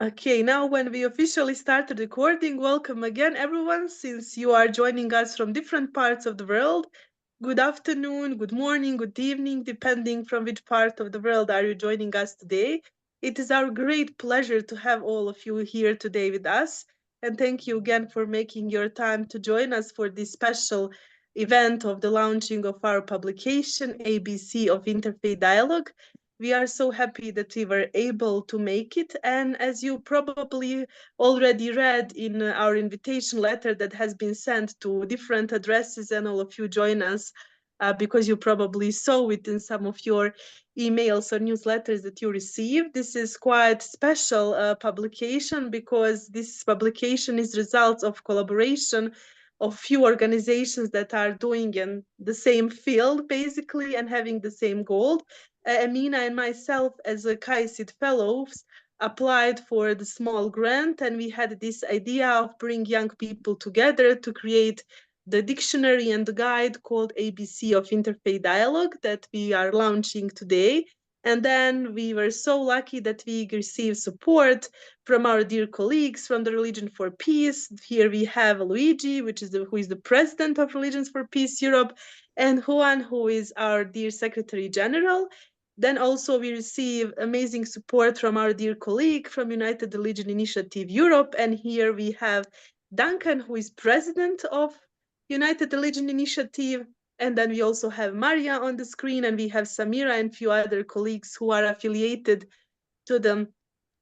Okay, now when we officially started recording, welcome again, everyone. Since you are joining us from different parts of the world, good afternoon, good morning, good evening, depending from which part of the world are you joining us today. It is our great pleasure to have all of you here today with us. And thank you again for making your time to join us for this special event of the launching of our publication, ABC of Interfaith Dialogue. We are so happy that we were able to make it. And as you probably already read in our invitation letter that has been sent to different addresses, and all of you join us because you probably saw it in some of your emails or newsletters that you received. This is quite special publication because this publication is results of collaboration of few organizations that are doing in the same field basically and having the same goal. Amina and myself, as a KAICIID Fellows, applied for the small grant, and we had this idea of bring young people together to create the dictionary and the guide called ABC of Interfaith Dialogue that we are launching today. And then we were so lucky that we received support from our dear colleagues from the Religion for Peace. Here we have Luigi, who is the president of Religions for Peace Europe, and Juan, who is our dear Secretary General. Then also we receive amazing support from our dear colleague from United Religion Initiative Europe. And here we have Duncan, who is president of United Religion Initiative. And then we also have Maria on the screen, and we have Samira and a few other colleagues who are affiliated to the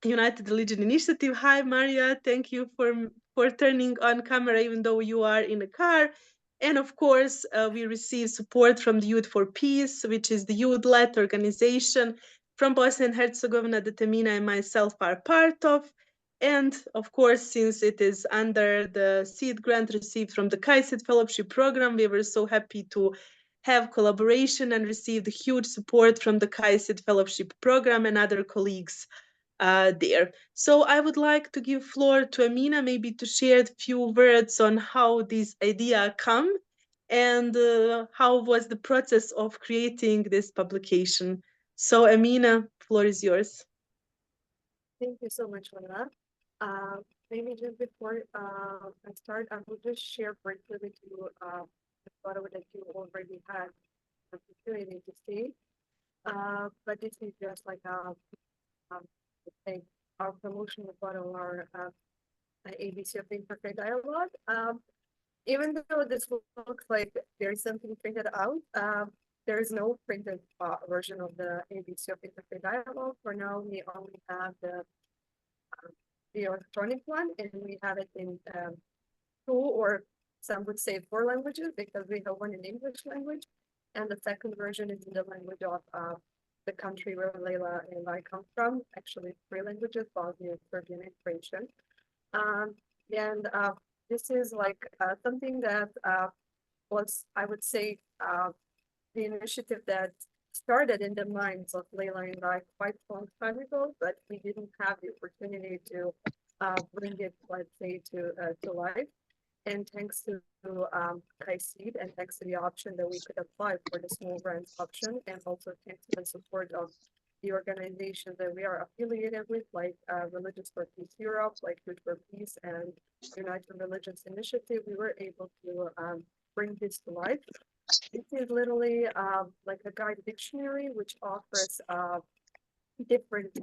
United Religion Initiative. Hi, Maria. Thank you for turning on camera, even though you are in a car. And of course, we receive support from the Youth for Peace, which is the youth-led organization from Bosnia and Herzegovina that Amina and myself are part of. And of course, since it is under the seed grant received from the KAICIID Fellowship Program, we were so happy to have collaboration and receive the huge support from the KAICIID Fellowship Program and other colleagues there. So I would like to give floor to Amina, maybe to share a few words on how this idea come and how was the process of creating this publication. So Amina, floor is yours. Thank you so much, Lena. Maybe just before I start, I will just share briefly with you the photo that you already had the opportunity to see. But this is just like our promotional photo, our ABC of Interfaith Dialogue. Even though this looks like there is something printed out, there is no printed version of the ABC of Interfaith Dialogue. For now, we only have the electronic one, and we have it in 2 or some would say 4 languages, because we have one in English language, and the second version is in the language of the country where Leila and I come from. Actually, 3 languages: Bosnian, Serbian, and Croatian. And this is like something that was, I would say, the initiative that started in the minds of Leila and I quite a long time ago, but we didn't have the opportunity to bring it, let's say, to life. And thanks to KAICIID, and thanks to the option that we could apply for the small grants option, and also thanks to the support of the organizations that we are affiliated with, like Religions for Peace Europe, like Youth for Peace, and United Religions Initiative, we were able to bring this to life. This is literally like a guide dictionary, which offers different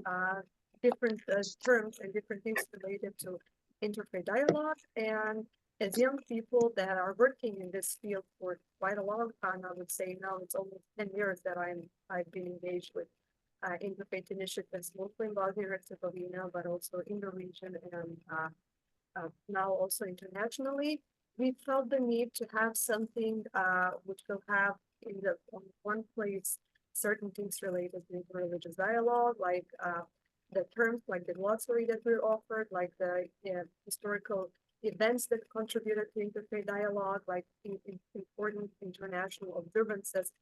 terms and different things related to interfaith dialogue. And as young people that are working in this field for quite a long time, I would say now it's almost 10 years that I've been engaged with interfaith initiatives, mostly in Bosnia and Herzegovina, but also in the region, and now also internationally. We felt the need to have something which will have on one place certain things related to religious dialogue, like the terms, like the glossary that we offered, like the historical events that contributed to interfaith dialogue, like important international observances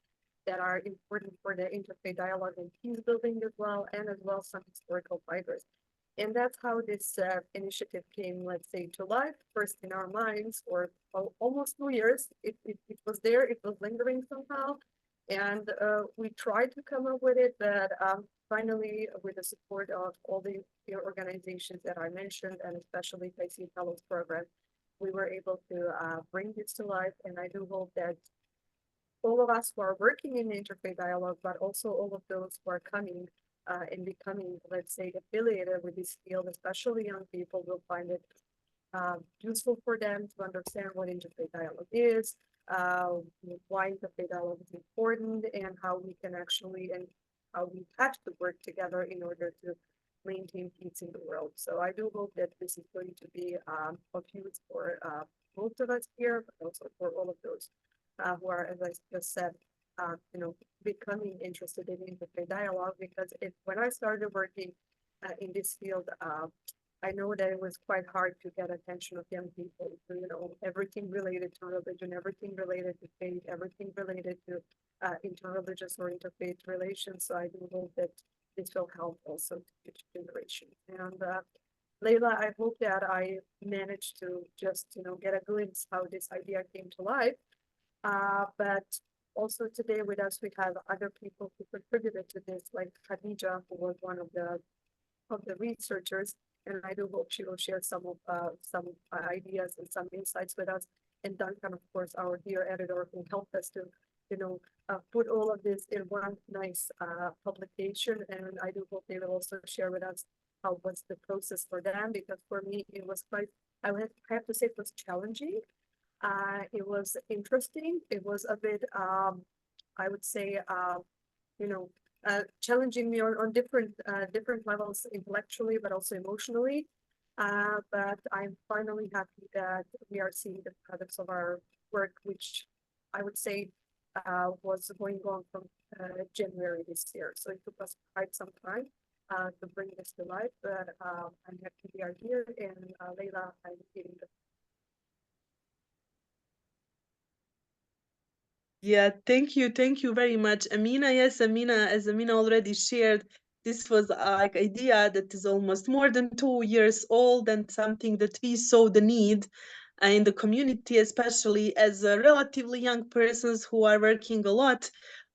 that are important for the interfaith dialogue and peace building as well, and as well some historical figures. And that's how this initiative came, let's say, to life, first in our minds for almost 2 years. It was there, it was lingering somehow. And we tried to come up with it, but finally, with the support of all the organizations that I mentioned, and especially KAICIID Fellows Program, we were able to bring this to life. And I do hope that all of us who are working in Interfaith Dialogue, but also all of those who are coming and becoming, let's say, affiliated with this field, especially young people, will find it useful for them to understand what Interfaith Dialogue is, why Interfaith Dialogue is important, and how we can actually, and how we have to work together in order to maintain peace in the world. So I do hope that this is going to be of use for most of us here, but also for all of those who are, as I just said, becoming interested in Interfaith Dialogue. Because when I started working in this field, I know that it was quite hard to get attention of young people. So, everything related to religion, everything related to faith, everything related to interreligious or interfaith relations. So I do hope that this will help also to future generations. And Leila, I hope that I managed to just, get a glimpse how this idea came to life. But also today with us, we have other people who contributed to this, like Khadija, who was one of the researchers, and I do hope she will share some ideas and some insights with us. And Duncan, of course, our dear editor, who helped us to, put all of this in one nice publication. And I do hope they will also share with us how was the process for them, because for me it was quite, I have to say, it was challenging. It was interesting. It was a bit, I would say, challenging me on different levels, intellectually, but also emotionally. But I'm finally happy that we are seeing the products of our work, which I would say was going on from January this year. So it took us quite some time to bring this to life, but I'm happy we are here. And Leila, I'm giving the Yeah, thank you very much, Amina. Yes, Amina, as Amina already shared, this was like idea that is almost more than 2 years old, and something that we saw the need in the community, especially as relatively young persons who are working a lot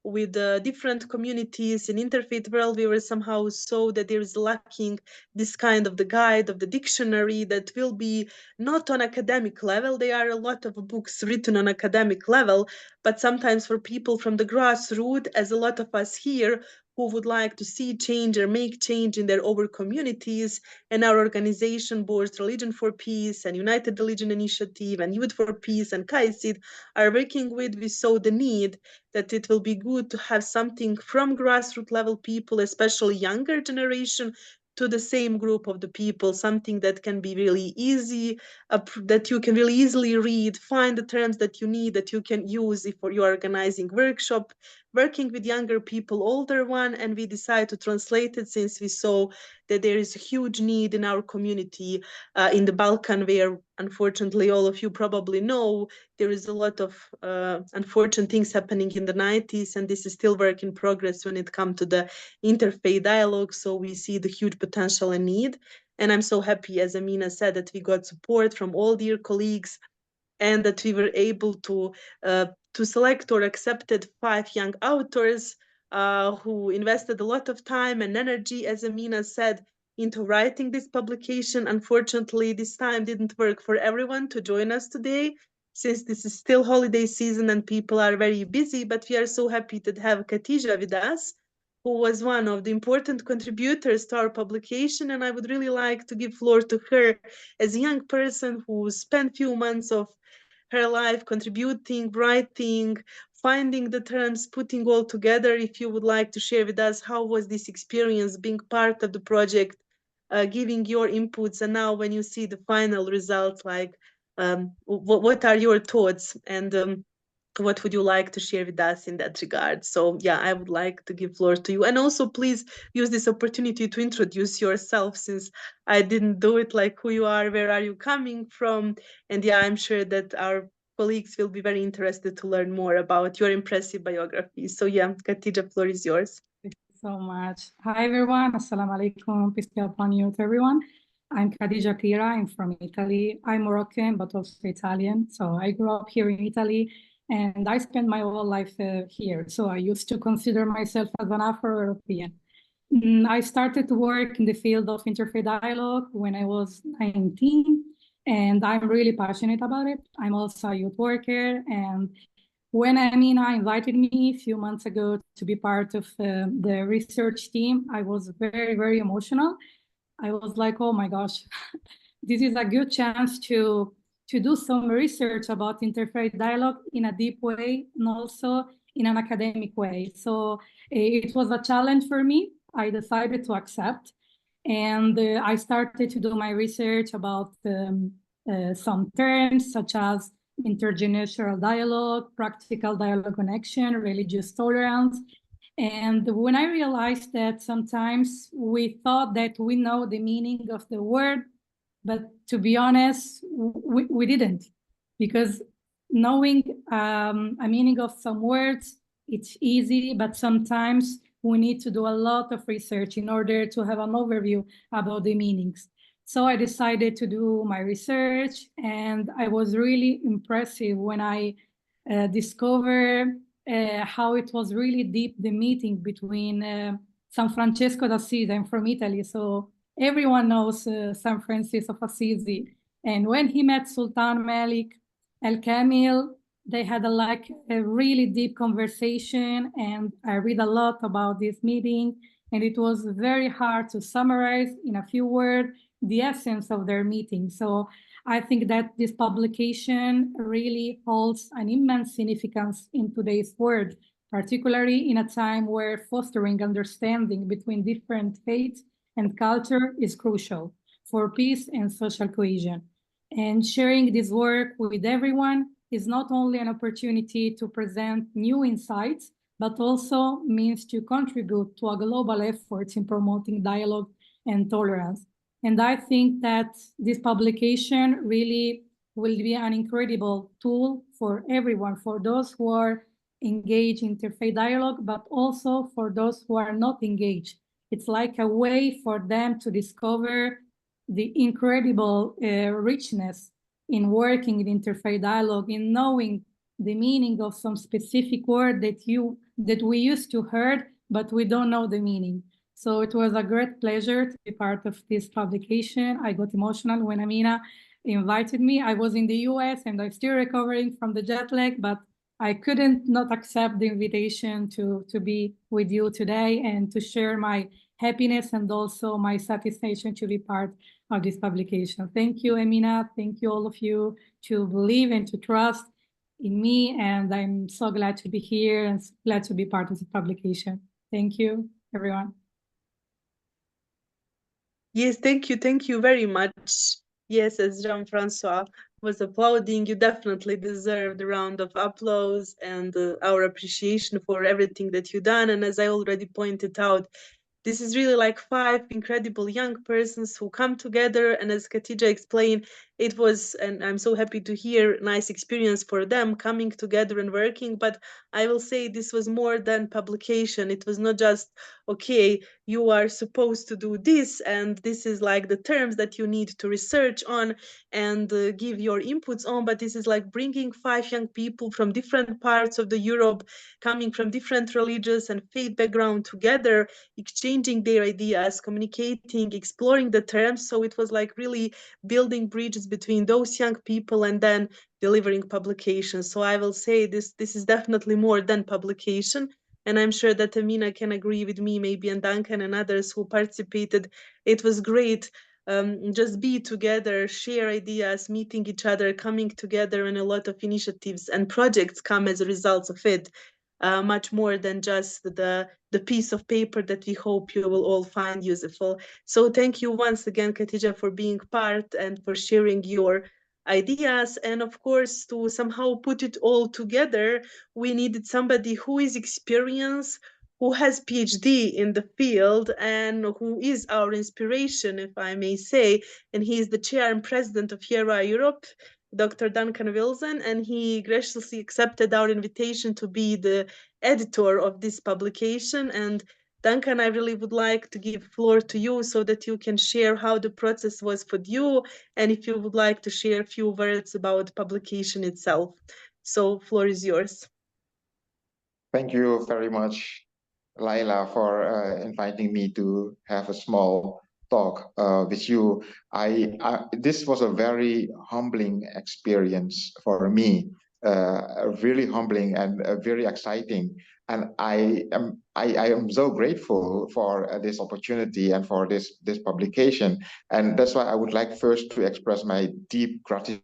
with different communities in interfaith world. We were somehow saw that there is lacking this kind of the guide of the dictionary that will be not on academic level. There are a lot of books written on academic level, but sometimes for people from the grassroots, as a lot of us here, who would like to see change or make change in their own communities. And our organization, both Religion for Peace and United Religion Initiative and Youth for Peace and KAICIID, are working with, we saw the need that it will be good to have something from grassroots level people, especially younger generation, to the same group of the people, something that can be really easy, that you can really easily read, find the terms that you need, that you can use if you're organizing workshop, working with younger people, older one. And we decided to translate it since we saw that there is a huge need in our community in the Balkan, where unfortunately all of you probably know there is a lot of unfortunate things happening in the 90s, and this is still work in progress when it comes to the interfaith dialogue. So we see the huge potential and need. And I'm so happy, as Amina said, that we got support from all dear colleagues, and that we were able to select or accepted 5 young authors who invested a lot of time and energy, as Amina said, into writing this publication. Unfortunately, this time didn't work for everyone to join us today, since this is still holiday season and people are very busy, but we are so happy to have Khadija with us, who was one of the important contributors to our publication. And I would really like to give floor to her as a young person who spent few months of her life contributing, writing, finding the terms, putting all together. If you would like to share with us, how was this experience being part of the project, giving your inputs, and now when you see the final results, like what are your thoughts, and what would you like to share with us in that regard? So yeah, I would like to give floor to you. And also please use this opportunity to introduce yourself, since I didn't do it, like who you are, where are you coming from. And yeah, I'm sure that our colleagues will be very interested to learn more about your impressive biography. So yeah, Khadija, floor is yours. Thank you so much. Hi everyone, Assalamu alaikum, peace be upon you to everyone. I'm Khadija Tira, I'm from Italy. I'm Moroccan, but also Italian. So I grew up here in Italy and I spent my whole life here. So I used to consider myself as an Afro-European. I started to work in the field of interfaith dialogue when I was 19, and I'm really passionate about it. I'm also a youth worker, and when Amina invited me a few months ago to be part of the research team, I was very, very emotional. I was like, oh my gosh, this is a good chance to do some research about interfaith dialogue in a deep way and also in an academic way. So it was a challenge for me. I decided to accept, and I started to do my research about some terms such as intergenerational dialogue, practical dialogue on action, religious tolerance. And when I realized that sometimes we thought that we know the meaning of the word, but to be honest, we didn't, because knowing a meaning of some words, it's easy, but sometimes we need to do a lot of research in order to have an overview about the meanings. So I decided to do my research, and I was really impressive when I discovered how it was really deep, the meeting between San Francesco d'Assisi. I'm from Italy, so everyone knows San Francis of Assisi. And when he met Sultan Malik Al-Kamil, they had a really deep conversation, and I read a lot about this meeting, and it was very hard to summarize in a few words the essence of their meeting. So I think that this publication really holds an immense significance in today's world, particularly in a time where fostering understanding between different faiths and culture is crucial for peace and social cohesion. And sharing this work with everyone is not only an opportunity to present new insights, but also means to contribute to a global effort in promoting dialogue and tolerance. And I think that this publication really will be an incredible tool for everyone, for those who are engaged in interfaith dialogue, but also for those who are not engaged. It's like a way for them to discover the incredible richness in working in interfaith dialogue, in knowing the meaning of some specific word that we used to heard, but we don't know the meaning. So it was a great pleasure to be part of this publication. I got emotional when Amina invited me. I was in the US and I'm still recovering from the jet lag, but I couldn't not accept the invitation to be with you today and to share my happiness and also my satisfaction to be part of this publication. Thank you, Amina. Thank you, all of you, to believe and to trust in me. And I'm so glad to be here and glad to be part of the publication. Thank you, everyone. Yes, thank you very much. Yes, as Jean-Francois was applauding, you definitely deserve the round of applause and our appreciation for everything that you've done. And as I already pointed out, this is really like 5 incredible young persons who come together. And as Khatija explained, it was, and I'm so happy to hear, nice experience for them coming together and working. But I will say this was more than publication. It was not just, okay, you are supposed to do this, and this is like the terms that you need to research on and give your inputs on. But this is like bringing 5 young people from different parts of the Europe, coming from different religious and faith background together, exchanging their ideas, communicating, exploring the terms. So it was like really building bridges between those young people and then delivering publications. So I will say this is definitely more than publication. And I'm sure that Amina can agree with me, maybe, and Duncan and others who participated. It was great. Just be together, share ideas, meeting each other, coming together, and a lot of initiatives and projects come as a result of it. Much more than just the piece of paper that we hope you will all find useful. So thank you once again, Khatija, for being part and for sharing your ideas. And of course, to somehow put it all together, we needed somebody who is experienced, who has PhD in the field, and who is our inspiration, if I may say. And he is the chair and president of HERA Europe, Dr. Duncan Wilson, and he graciously accepted our invitation to be the editor of this publication. And Duncan, I really would like to give floor to you so that you can share how the process was for you, and if you would like to share a few words about publication itself. So floor is yours. Thank you very much, Laila, for inviting me to have a small talk with you. This was a very humbling experience for me, really humbling and very exciting. And I am so grateful for this opportunity and for this publication. And that's why I would like first to express my deep gratitude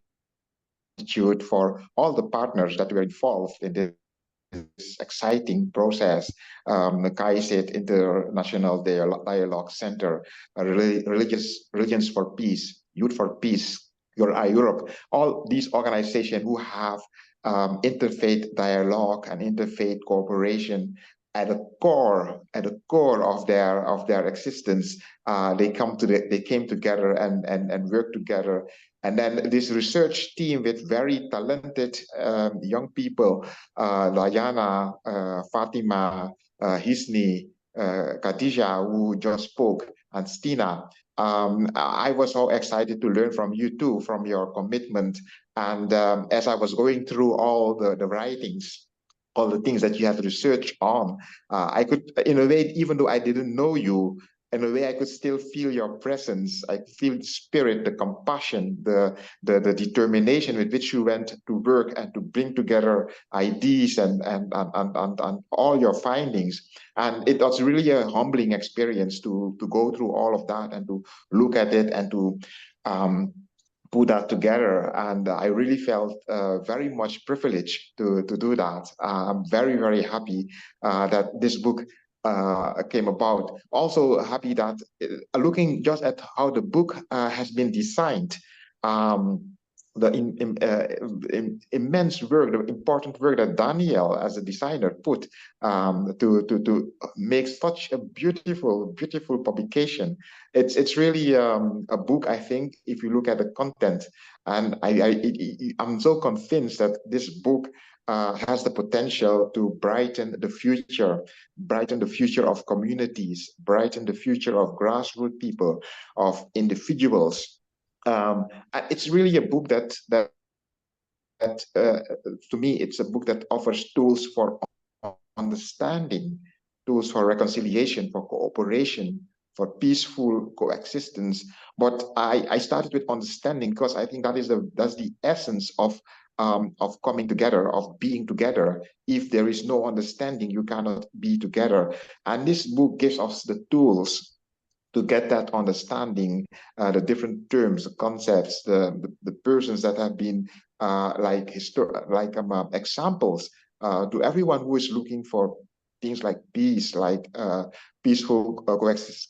for all the partners that were involved in this exciting process. KAICIID International Dialogue Center, Religions for Peace, Youth for Peace, Europe, all these organizations who have interfaith dialogue and interfaith cooperation at the core of their existence. They came together and work together. And then this research team with very talented young people, Diana, Fatima, Hisni, Khadija, who just spoke, and Stina. I was so excited to learn from you too, from your commitment. And as I was going through all the writings, all the things that you have researched on, I could, in a way, even though I didn't know you, in a way, I could still feel your presence. I feel the spirit, the compassion, the determination with which you went to work and to bring together ideas and all your findings. And it was really a humbling experience to go through all of that and to look at it and to put that together. And I really felt very much privileged to do that. I'm very, very happy that this book came about. Also happy that looking just at how the book has been designed, the immense work, the important work that Daniel as a designer put to make such a beautiful publication. It's really a book, I think, if you look at the content, and I'm so convinced that this book has the potential to brighten the future of communities, brighten the future of grassroots people, of individuals. It's really a book that to me, it's a book that offers tools for understanding, tools for reconciliation, for cooperation, for peaceful coexistence. But I started with understanding because I think that's the essence of coming together, of being together. If there is no understanding, you cannot be together. And this book gives us the tools to get that understanding, the different terms, the concepts, the persons that have been examples to everyone who is looking for things like peace, like peaceful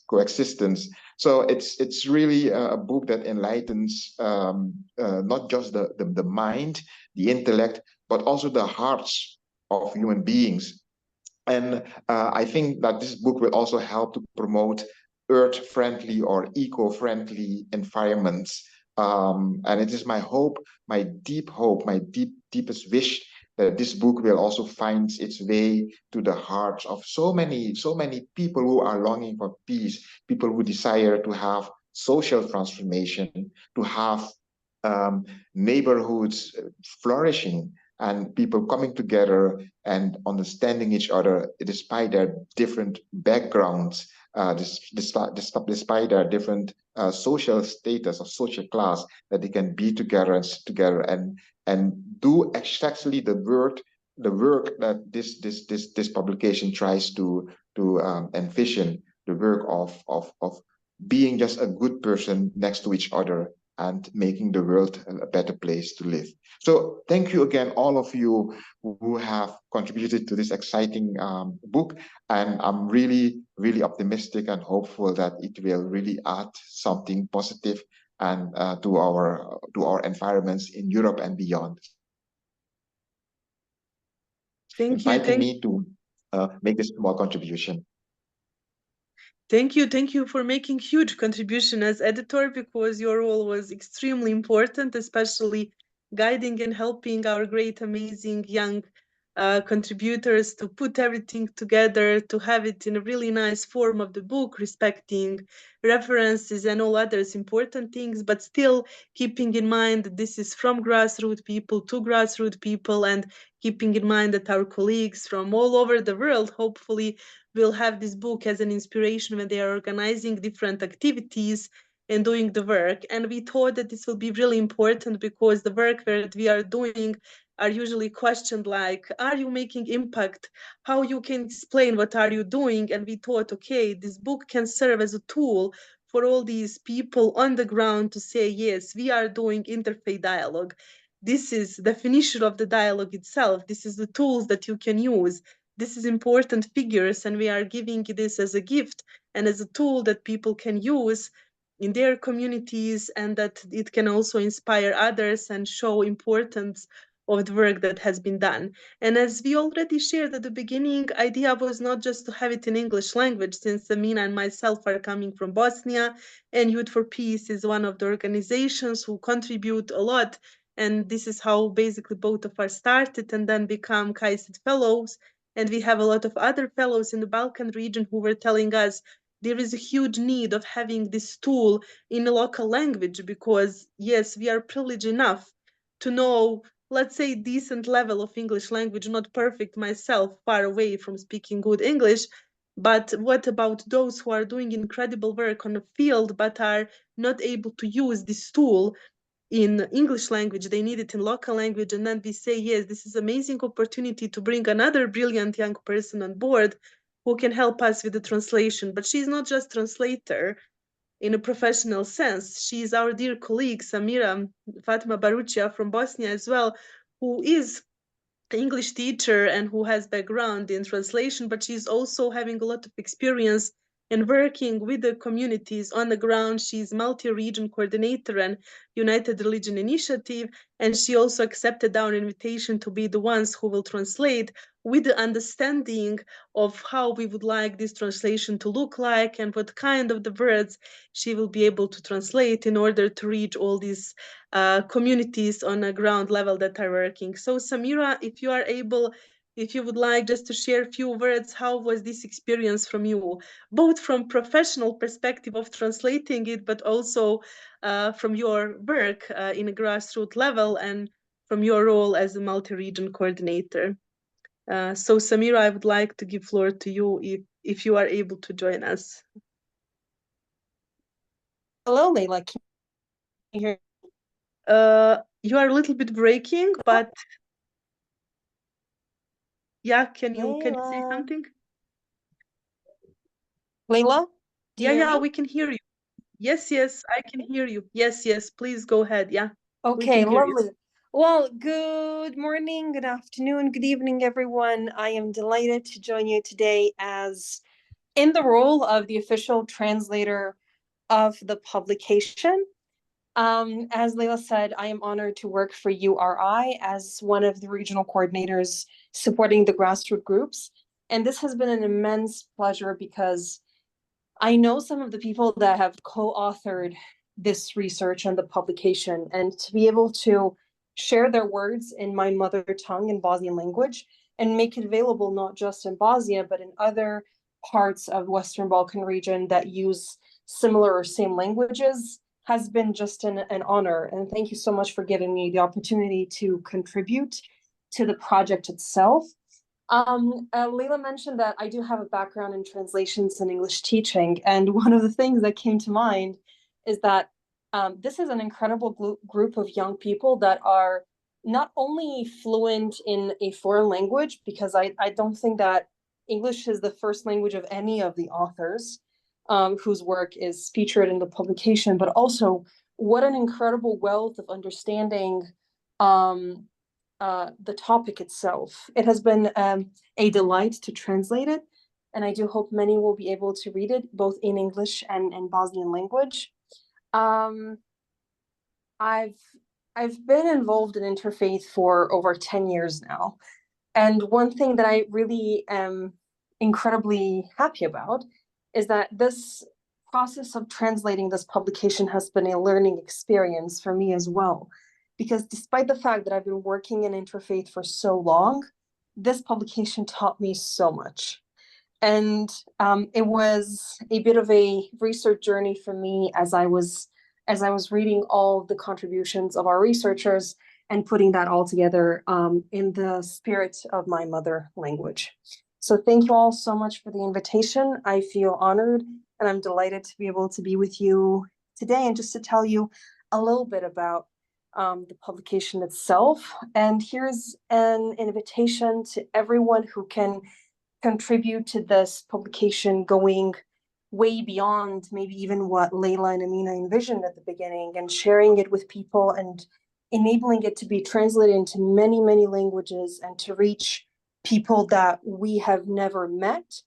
coexistence. So it's really a book that enlightens not just the mind, the intellect, but also the hearts of human beings. And I think that this book will also help to promote earth-friendly or eco-friendly environments. And it is my hope, my deepest wish that this book will also find its way to the hearts of so many people who are longing for peace, people who desire to have social transformation, to have neighborhoods flourishing, and people coming together and understanding each other despite their different backgrounds, despite their different social status or social class, that they can be together and do exactly the work that this publication tries to envision, the work of being just a good person next to each other and making the world a better place to live. So thank you again, all of you who have contributed to this exciting book. And I'm really, really optimistic and hopeful that it will really add something positive and to our environments in Europe and beyond. Thank you. Inviting me to make this small contribution. Thank you for making huge contribution as editor, because your role was extremely important, especially guiding and helping our great, amazing young contributors to put everything together, to have it in a really nice form of the book, respecting references and all others important things, but still keeping in mind that this is from grassroots people to grassroots people, and keeping in mind that our colleagues from all over the world hopefully will have this book as an inspiration when they are organizing different activities and doing the work. And we thought that this will be really important because the work that we are doing are usually questioned like, are you making impact? How you can explain what are you doing? And we thought, okay, this book can serve as a tool for all these people on the ground to say, yes, we are doing interfaith dialogue. This is the definition of the dialogue itself. This is the tools that you can use. This is important figures, and we are giving this as a gift and as a tool that people can use in their communities, and that it can also inspire others and show importance of the work that has been done. And as we already shared at the beginning, idea was not just to have it in English language, since Amina and myself are coming from Bosnia, and Youth for Peace is one of the organizations who contribute a lot. And this is how basically both of us started and then become KAICIID Fellows. And we have a lot of other fellows in the Balkan region who were telling us there is a huge need of having this tool in a local language, because yes, we are privileged enough to know, let's say, decent level of English language, not perfect myself, far away from speaking good English. But what about those who are doing incredible work on the field but are not able to use this tool in English language? They need it in local language. And then we say, yes, this is amazing opportunity to bring another brilliant young person on board who can help us with the translation. But she's not just translator in a professional sense. She is our dear colleague, Samira Fatima Barucia from Bosnia as well, who is an English teacher and who has background in translation, but she's also having a lot of experience in working with the communities on the ground. She's multi-region coordinator and United Religion Initiative, and she also accepted our invitation to be the ones who will translate, with the understanding of how we would like this translation to look like and what kind of the words she will be able to translate in order to reach all these communities on a ground level that are working. So Samira, if you are able, if you would like just to share a few words, how was this experience from you, both from professional perspective of translating it, but also from your work in a grassroots level and from your role as a multi-region coordinator. So Samira, I would like to give floor to you if you are able to join us. Hello, Leila. Can you hear? You are a little bit breaking, but yeah, can you say something? Leila? Yeah, we can hear you. Yes, I can hear you. Yes, please go ahead. Yeah. Okay, lovely. Well, good morning, good afternoon, good evening, everyone. I am delighted to join you today as in the role of the official translator of the publication. As Leila said, I am honored to work for URI as one of the regional coordinators supporting the grassroots groups. And this has been an immense pleasure because I know some of the people that have co-authored this research and the publication, and to be able to share their words in my mother tongue in Bosnian language and make it available not just in Bosnia, but in other parts of Western Balkan region that use similar or same languages has been just an honor. And thank you so much for giving me the opportunity to contribute to the project itself. Leila mentioned that I do have a background in translations and English teaching. And one of the things that came to mind is that this is an incredible group of young people that are not only fluent in a foreign language, because I don't think that English is the first language of any of the authors whose work is featured in the publication, but also what an incredible wealth of understanding the topic itself. It has been a delight to translate it, and I do hope many will be able to read it both in English and Bosnian language. I've been involved in interfaith for over 10 years now, and one thing that I really am incredibly happy about is that this process of translating this publication has been a learning experience for me as well. Because despite the fact that I've been working in interfaith for so long, this publication taught me so much. And it was a bit of a research journey for me as I was reading all the contributions of our researchers and putting that all together in the spirit of my mother language. So thank you all so much for the invitation. I feel honored and I'm delighted to be able to be with you today and just to tell you a little bit about the publication itself. And here's an invitation to everyone who can contribute to this publication, going way beyond maybe even what Layla and Amina envisioned at the beginning, and sharing it with people and enabling it to be translated into many, many languages and to reach people that we have never met,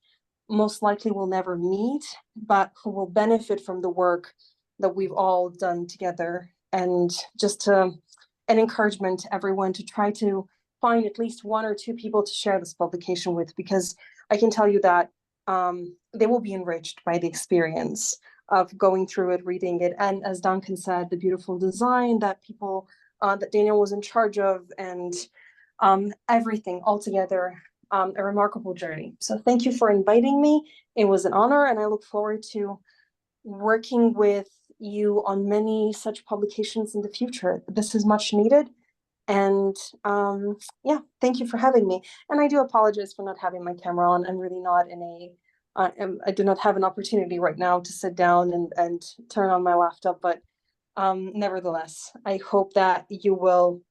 most likely will never meet, but who will benefit from the work that we've all done together. And just an encouragement to everyone to try to find at least one or two people to share this publication with, because I can tell you that they will be enriched by the experience of going through it, reading it, and as Duncan said, the beautiful design that people, that Daniel was in charge of, and everything altogether, a remarkable journey. So thank you for inviting me. It was an honor, and I look forward to working with you on many such publications in the future. This is much needed. And yeah, thank you for having me. And I do apologize for not having my camera on. I'm really not in a, I do not have an opportunity right now to sit down and turn on my laptop, but nevertheless, I hope that you will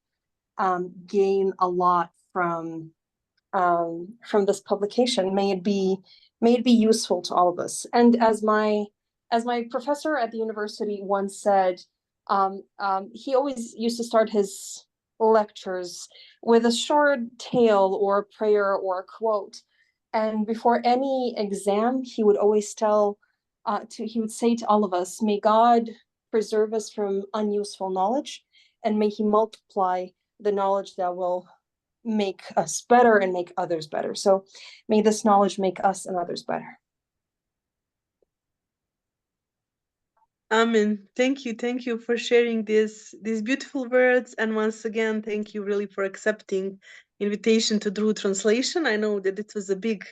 gain a lot from this publication. May it be useful to all of us. And as my professor at the university once said, he always used to start his lectures with a short tale or a prayer or a quote. And before any exam, he would always he would say to all of us, may God preserve us from unuseful knowledge, and may he multiply the knowledge that will make us better and make others better. So may this knowledge make us and others better. Amen. Thank you for sharing these beautiful words, and once again, thank you really for accepting invitation to Drew Translation. I know that it was a big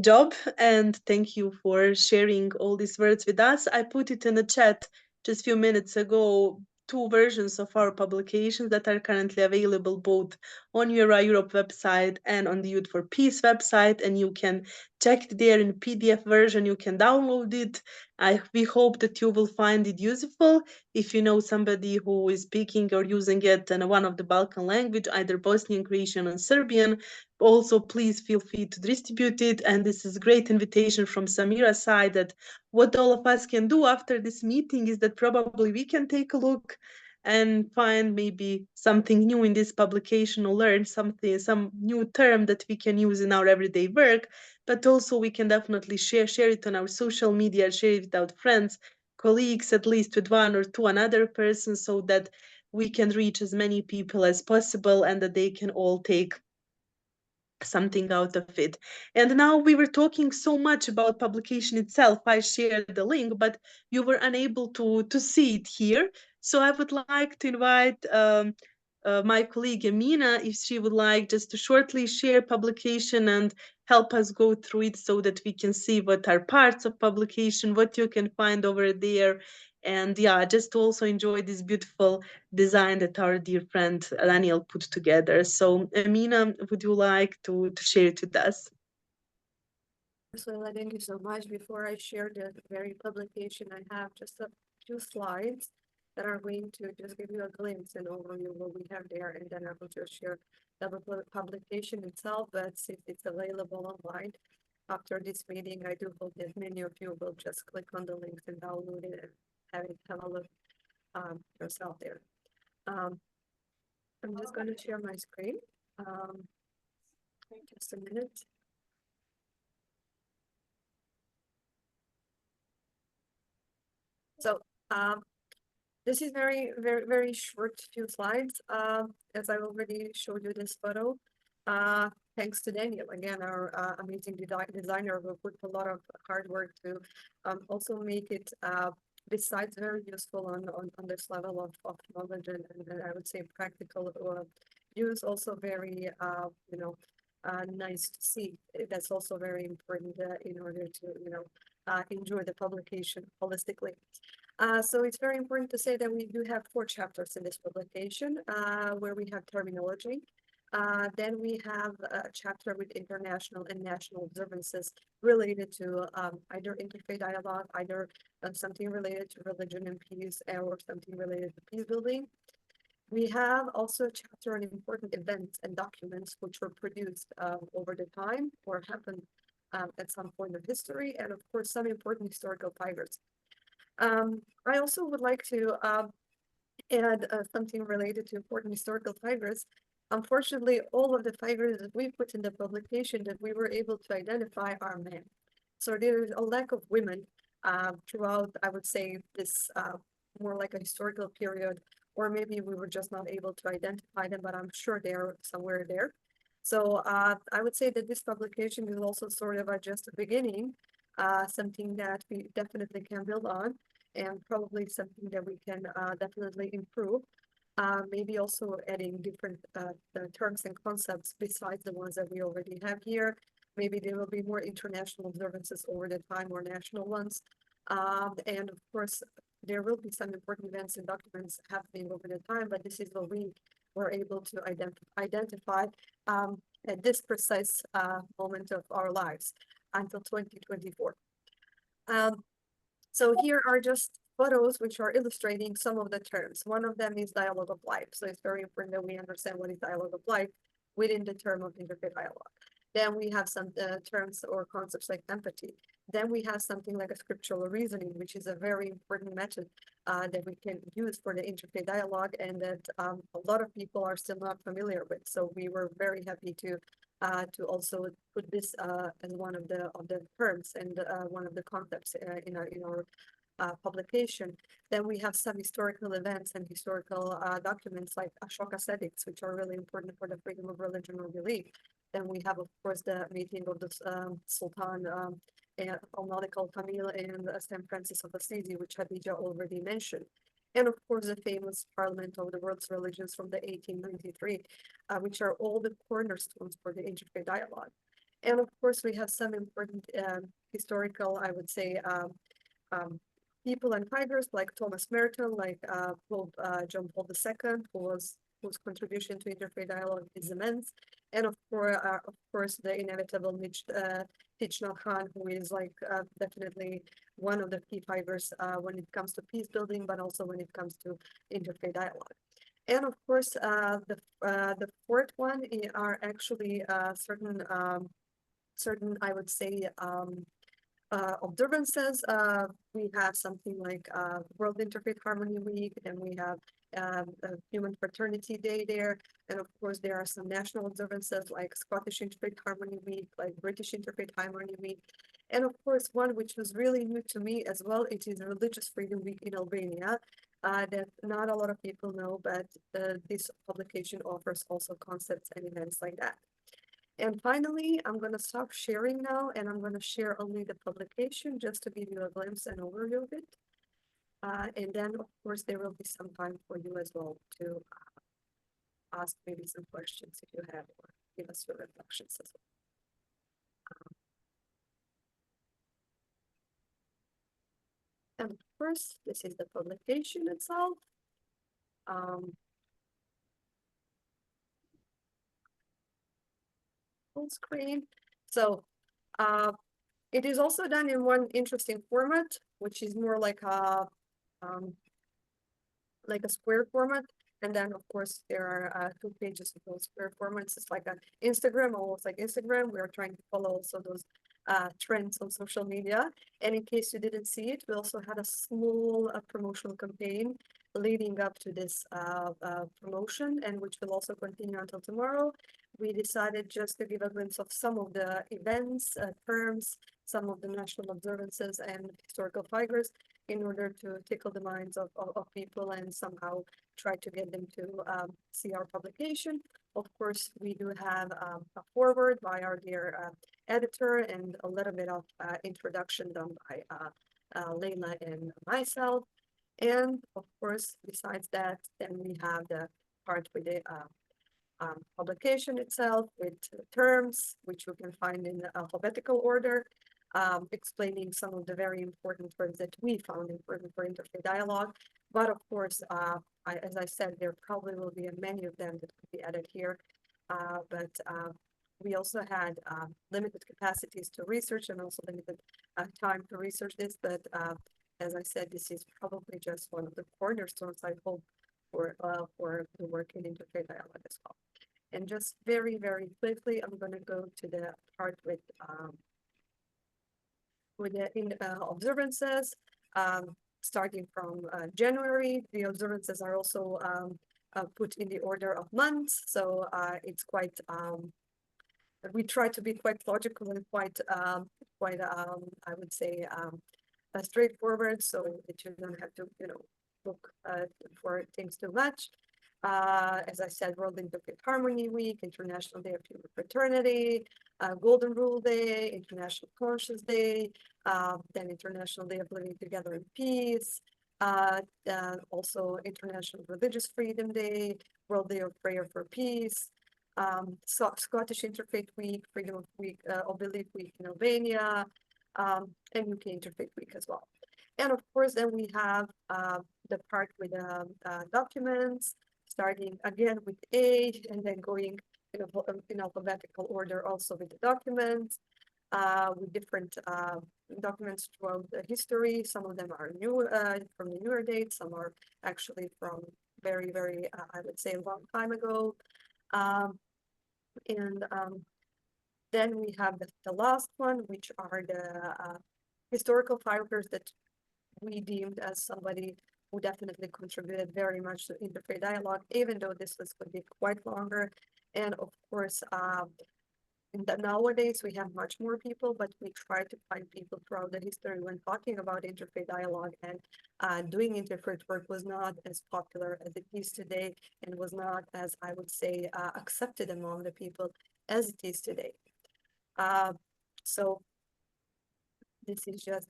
job, and thank you for sharing all these words with us. I put it in the chat just a few minutes ago, 2 versions of our publications that are currently available both on Eura Europe website and on the Youth for Peace website, and you can check it there in PDF version. You can download it. We hope that you will find it useful. If you know somebody who is speaking or using it in one of the Balkan language, either Bosnian, Croatian, or Serbian, also please feel free to distribute it. And this is a great invitation from Samira's side that what all of us can do after this meeting is that probably we can take a look and find maybe something new in this publication, or learn some new term that we can use in our everyday work. But also we can definitely share it on our social media, share it with our friends, colleagues, at least with 1 or 2 another person, so that we can reach as many people as possible and that they can all take something out of it. And now we were talking so much about publication itself. I shared the link, but you were unable to see it here. So I would like to invite my colleague Amina, if she would like just to shortly share publication and help us go through it so that we can see what are parts of publication, what you can find over there. And yeah, just to also enjoy this beautiful design that our dear friend Daniel put together. So Amina, would you like to share it with us? So thank you so much. Before I share the very publication, I have just a few slides that are going to just give you a glimpse and overview what we have there, and then I will just share the publication itself. But since it's available online after this meeting, I do hope that many of you will just click on the links and download it and have a look yourself there. I'm just going to share my screen. Just a minute. So this is very short few slides. As I already showed you this photo, thanks to Daniel, again, our amazing designer, who put a lot of hard work to also make it, besides very useful on this level of knowledge and I would say practical use, also very, nice to see. That's also very important in order to, enjoy the publication holistically. So it's very important to say that we do have 4 chapters in this publication, where we have terminology. Then we have a chapter with international and national observances related to either interfaith dialogue, either something related to religion and peace, or something related to peace building. We have also a chapter on important events and documents which were produced over the time or happened at some point of history, and of course some important historical figures. I also would like to add something related to important historical figures. Unfortunately, all of the figures that we put in the publication that we were able to identify are men. So there's a lack of women throughout, I would say, this more like a historical period, or maybe we were just not able to identify them, but I'm sure they're somewhere there. So I would say that this publication is also sort of just a beginning, something that we definitely can build on, and probably something that we can definitely improve. Maybe also adding different terms and concepts besides the ones that we already have here. Maybe there will be more international observances over the time or national ones. And of course, there will be some important events and documents happening over the time, but this is what we were able to identify at this precise moment of our lives until 2024. So here are just photos which are illustrating some of the terms. One of them is dialogue of life. So it's very important that we understand what is dialogue of life within the term of interfaith dialogue. Then we have some terms or concepts like empathy. Then we have something like a scriptural reasoning, which is a very important method that we can use for the interfaith dialogue, and that a lot of people are still not familiar with. So we were very happy to also put this as one of the terms and one of the concepts in our publication. Then we have some historical events and historical documents like Ashoka edicts, which are really important for the freedom of religion or belief. Then we have, of course, the meeting of the Sultan al-Malik al-Kamil and St. Francis of Assisi, which Khadija already mentioned. And of course, the famous Parliament of the World's Religions from the 1893, which are all the cornerstones for the interfaith dialogue. And of course, we have some important historical, I would say, people and figures like Thomas Merton, like Pope John Paul II, whose contribution to interfaith dialogue is immense, and of course the inevitable Thich Nhat Hanh, who is like definitely one of the key figures when it comes to peace building, but also when it comes to interfaith dialogue. And of course, the fourth one are actually certain, I would say, observances. We have something like World Interfaith Harmony Week, and we have Human Fraternity Day there. And of course, there are some national observances like Scottish Interfaith Harmony Week, like British Interfaith Harmony Week. And of course, one which was really new to me as well, it is Religious Freedom Week in Albania. That not a lot of people know, but this publication offers also concepts and events like that. And finally, I'm going to stop sharing now, and I'm going to share only the publication just to give you a glimpse and overview of it. And then, of course, there will be some time for you as well to ask maybe some questions if you have, or give us your reflections as well. And of course, this is the publication itself. Full screen. So it is also done in one interesting format, which is more like a square format. And then, of course, there are 2 pages of those square formats. It's like an Instagram, almost like Instagram. We are trying to follow also those trends on social media. And in case you didn't see it, we also had a small promotional campaign leading up to this promotion, and which will also continue until tomorrow. We decided just to give a glimpse of some of the events, terms, some of the national observances and historical figures in order to tickle the minds of people and somehow try to get them to see our publication. Of course, we do have a foreword by our dear editor and a little bit of introduction done by Leila and myself. And of course, besides that, then we have the part with the publication itself with terms, which you can find in alphabetical order, explaining some of the very important terms that we found important for interfaith dialogue. But of course, as I said, there probably will be many of them that could be added here. But we also had limited capacities to research and also limited time to research this. But as I said, this is probably just one of the cornerstones, I hope, for the work in interfaith dialogue as well. And just very, very quickly, I'm going to go to the part with the observances. Starting from January, the observances are also put in the order of months. So it's quite, we try to be quite logical and quite, I would say, straightforward, so that you don't have to, look for things too much. As I said, World Interfaith Harmony Week, International Day of Human Fraternity, Golden Rule Day, International Conscience Day, then International Day of Living Together in Peace, also International Religious Freedom Day, World Day of Prayer for Peace, Scottish Interfaith Week, Freedom of Belief Week in Albania, and UK Interfaith Week as well. And of course, then we have the part with documents, starting again with A, and then going in alphabetical order also with the documents, with different documents throughout the history. Some of them are new, from the newer dates, some are actually from very, very, I would say, a long time ago. Then we have the last one, which are the historical figures that we deemed as somebody who definitely contributed very much to interfaith dialogue, even though this was going to be quite longer. And of course, nowadays we have much more people, but we try to find people throughout the history when talking about interfaith dialogue, and doing interfaith work was not as popular as it is today, and was not as, I would say, accepted among the people as it is today. So this is just,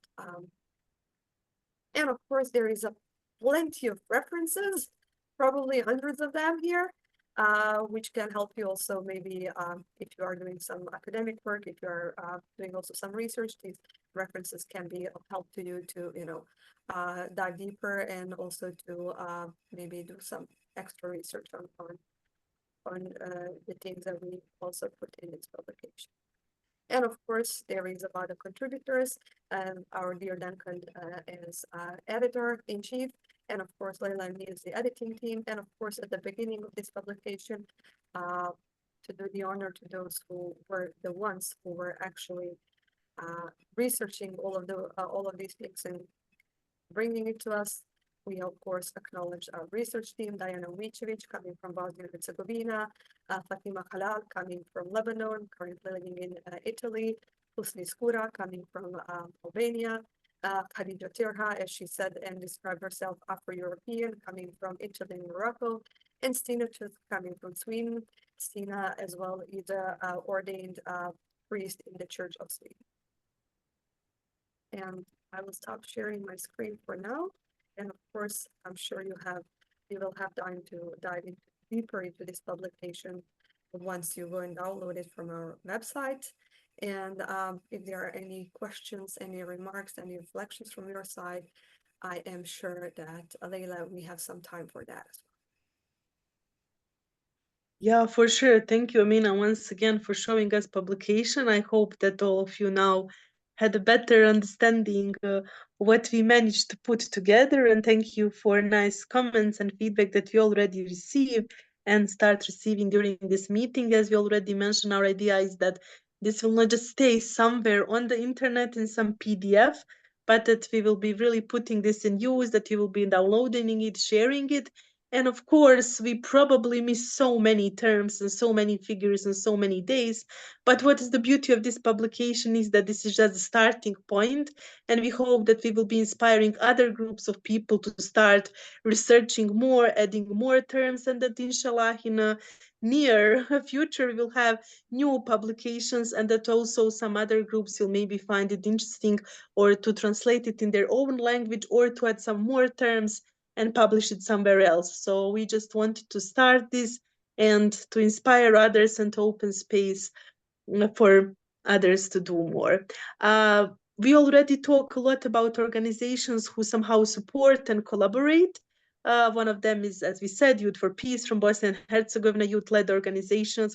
and of course there is plenty of references, probably hundreds of them here, which can help you also maybe if you are doing some academic work, if you are doing also some research, these references can be of help to you to, dive deeper, and also to maybe do some extra research on the things that we also put in this publication. And of course, there is about the contributors, and our dear Duncan is editor-in-chief, and of course, Leila and me is the editing team. And of course, at the beginning of this publication, to do the honor to those who were the ones who were actually researching all of these things and bringing it to us, we of course acknowledge our research team, Diana Umicevic, coming from Bosnia and Herzegovina, Fatima Halal, coming from Lebanon, currently living in Italy, Husni Skura, coming from Albania, Khadija Tirha, as she said and described herself, Afro-European, coming from Italy and Morocco, and Stina Tooth, coming from Sweden. Stina as well is an ordained priest in the Church of Sweden. And I will stop sharing my screen for now. And of course, I'm sure you will have time to dive deeper into this publication once you go and download it from our website. And if there are any questions, any remarks, any reflections from your side, I am sure that, Leila, we have some time for that as well. Yeah, for sure. Thank you, Amina, once again for showing us publication. I hope that all of you now had a better understanding what we managed to put together, and thank you for nice comments and feedback that we already received and start receiving during this meeting. As we already mentioned, our idea is that this will not just stay somewhere on the internet in some PDF, but that we will be really putting this in use, that you will be downloading it, sharing it. And of course, we probably miss so many terms and so many figures and so many days. But what is the beauty of this publication is that this is just a starting point, and we hope that we will be inspiring other groups of people to start researching more, adding more terms, and that inshallah in a near future we will have new publications, and that also some other groups will maybe find it interesting or to translate it in their own language or to add some more terms and publish it somewhere else. So we just wanted to start this and to inspire others and to open space for others to do more. We already talk a lot about organizations who somehow support and collaborate. One of them is, as we said, Youth for Peace from Bosnia and Herzegovina, youth-led organization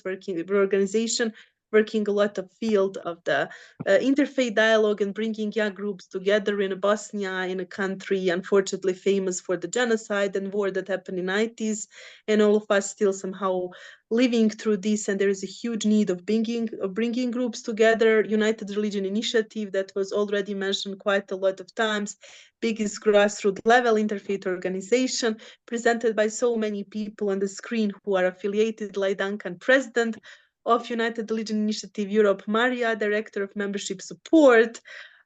working a lot of field of the interfaith dialogue and bringing young groups together in Bosnia, in a country unfortunately famous for the genocide and war that happened in the 90s, and all of us still somehow living through this, and there is a huge need of bringing groups together. United Religion Initiative, that was already mentioned quite a lot of times, biggest grassroots level interfaith organization, presented by so many people on the screen who are affiliated, like Duncan, president of United Religion Initiative Europe, Maria, director of membership support,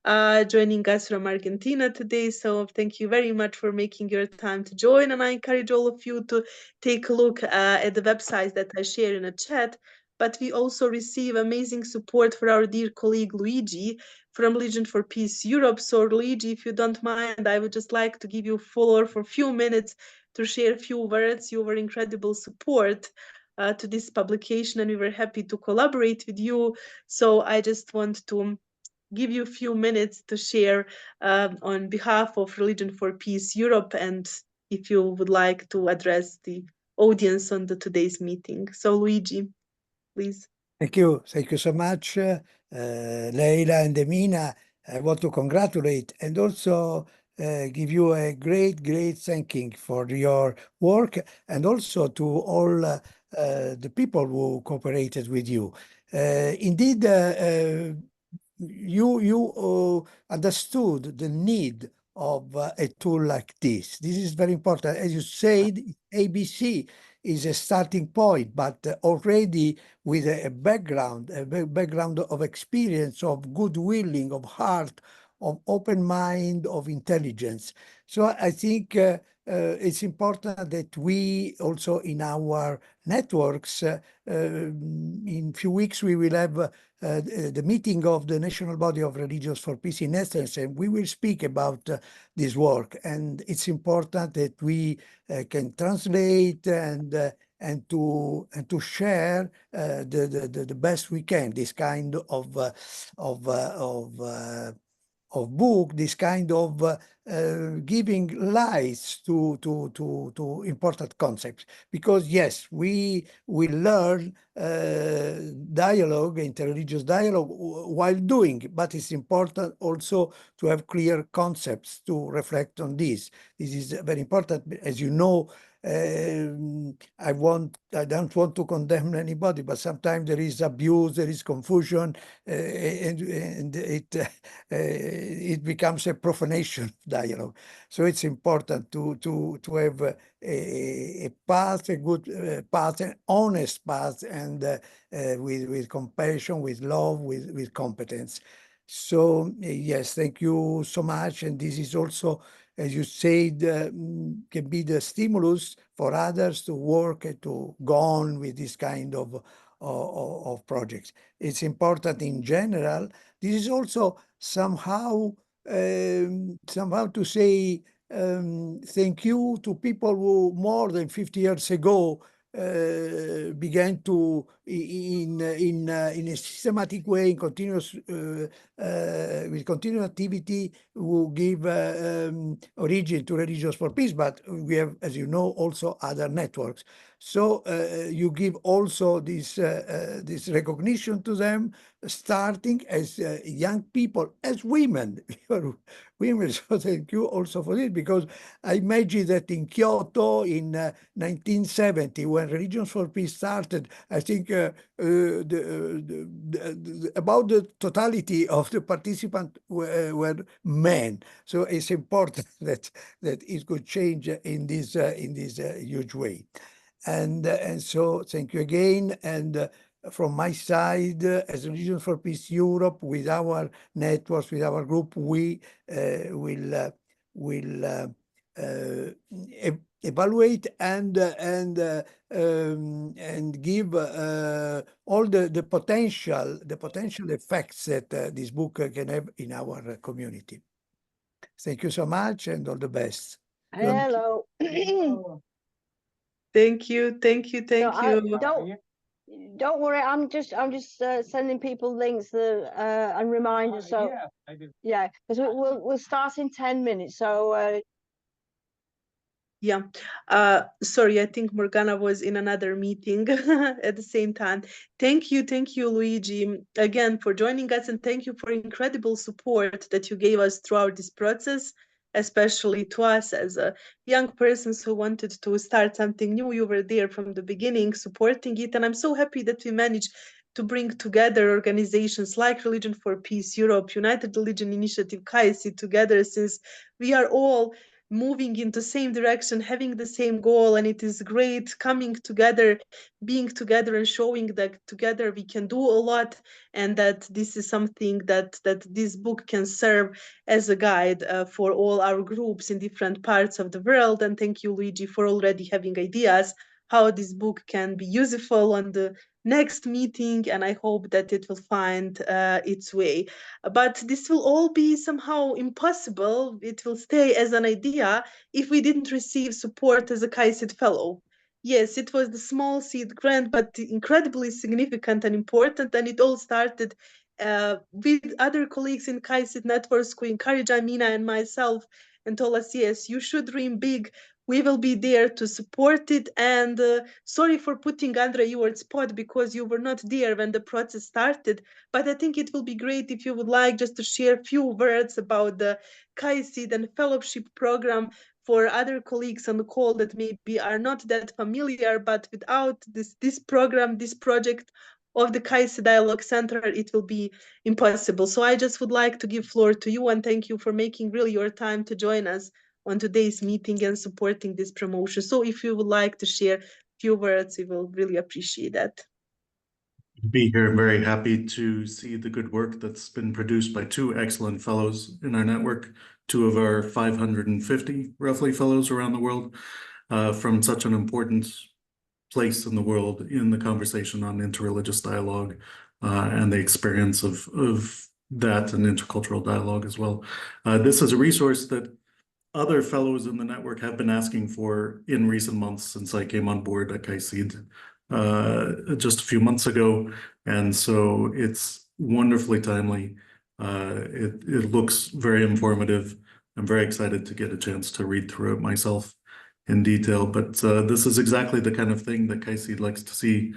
joining us from Argentina today. So thank you very much for making your time to join. And I encourage all of you to take a look at the websites that I share in a chat. But we also receive amazing support for our dear colleague Luigi from Religion for Peace Europe. So Luigi, if you don't mind, I would just like to give you floor for a few minutes to share a few words. You were incredible support to this publication, and we were happy to collaborate with you. So I just want to give you a few minutes to share on behalf of Religion for Peace Europe, and if you would like to address the audience on today's meeting. So Luigi, please. Thank you so much, Leila and Emina. I want to congratulate and also give you a great thanking for your work, and also to all the people who cooperated with you. Indeed, you understood the need of a tool like this. This is very important. As you said, ABC is a starting point, but already with a background of experience, of good willing, of heart, of open mind, of intelligence. So I think it's important that we also in our networks, in few weeks we will have the meeting of the National Body of Religions for Peace in Athens, and we will speak about this work. And it's important that we can translate and to share the best we can this kind of book, this kind of giving lights to important concepts. Because yes, we learn dialogue, interreligious dialogue while doing, but it's important also to have clear concepts to reflect on this. This is very important. As you know, I don't want to condemn anybody, but sometimes there is abuse, there is confusion, and it becomes a profanation dialogue. So it's important to have a path, a good path, an honest path, and with compassion, with love, with competence. So yes, thank you so much. And this is also, as you said, can be the stimulus for others to work and to go on with this kind of projects. It's important in general. This is also somehow to say thank you to people who more than 50 years ago began to, in a systematic way, in continuous with continuous activity, who give origin to Religions for Peace. But we have, as you know, also other networks. So you give also this recognition to them, starting as young people, as women. Women, so thank you also for this, because I imagine that in Kyoto in 1970, when Religions for Peace started, I think about the totality of the participants were men. So it's important that it could change in this huge way. And so thank you again. And from my side, as Religions for Peace Europe, with our networks, with our group, we will evaluate and give all the potential effects that this book can have in our community. Thank you so much, and all the best. Hello. Thank you, thank you, thank So you. don't worry. I'm just sending people links and reminders. So yeah, because we'll start in 10 minutes. So Yeah. Sorry, I think Morgana was in another meeting at the same time. Thank you, Luigi, again for joining us, and thank you for incredible support that you gave us throughout this process, especially to us as a young persons who wanted to start something new. You were there from the beginning, supporting it, and I'm so happy that we managed to bring together organizations like Religion for Peace Europe, United Religion Initiative, KAICIID together, since we are all moving in the same direction, having the same goal, and it is great coming together, being together, and showing that together we can do a lot, and that this is something that this book can serve as a guide for all our groups in different parts of the world. And thank you, Luigi, for already having ideas how this book can be useful on the next meeting, and I hope that it will find its way. But this will all be somehow impossible. It will stay as an idea if we didn't receive support as a KAICIID fellow. Yes, it was the small seed grant, but incredibly significant and important. And it all started with other colleagues in KAICIID networks who encouraged Amina and myself and told us, yes, you should dream big. We will be there to support it. And sorry for putting Andrea you on spot because you were not there when the process started. But I think it will be great if you would like just to share a few words about the KAICIID and fellowship program for other colleagues on the call that maybe are not that familiar. But without this program, this project of the KAICIID Dialogue Center, it will be impossible. So I just would like to give floor to you, and thank you for making really your time to join us on today's meeting and supporting this promotion. So if you would like to share a few words, we will really appreciate that. Be here. I'm very happy to see the good work that's been produced by two excellent fellows in our network, two of our 550 roughly fellows around the world, from such an important place in the world in the conversation on interreligious dialogue and the experience of that and intercultural dialogue as well. This is a resource that other fellows in the network have been asking for in recent months since I came on board at KAICIID just a few months ago, and so it's wonderfully timely. It looks very informative. I'm very excited to get a chance to read through it myself in detail, but this is exactly the kind of thing that KAICIID likes to see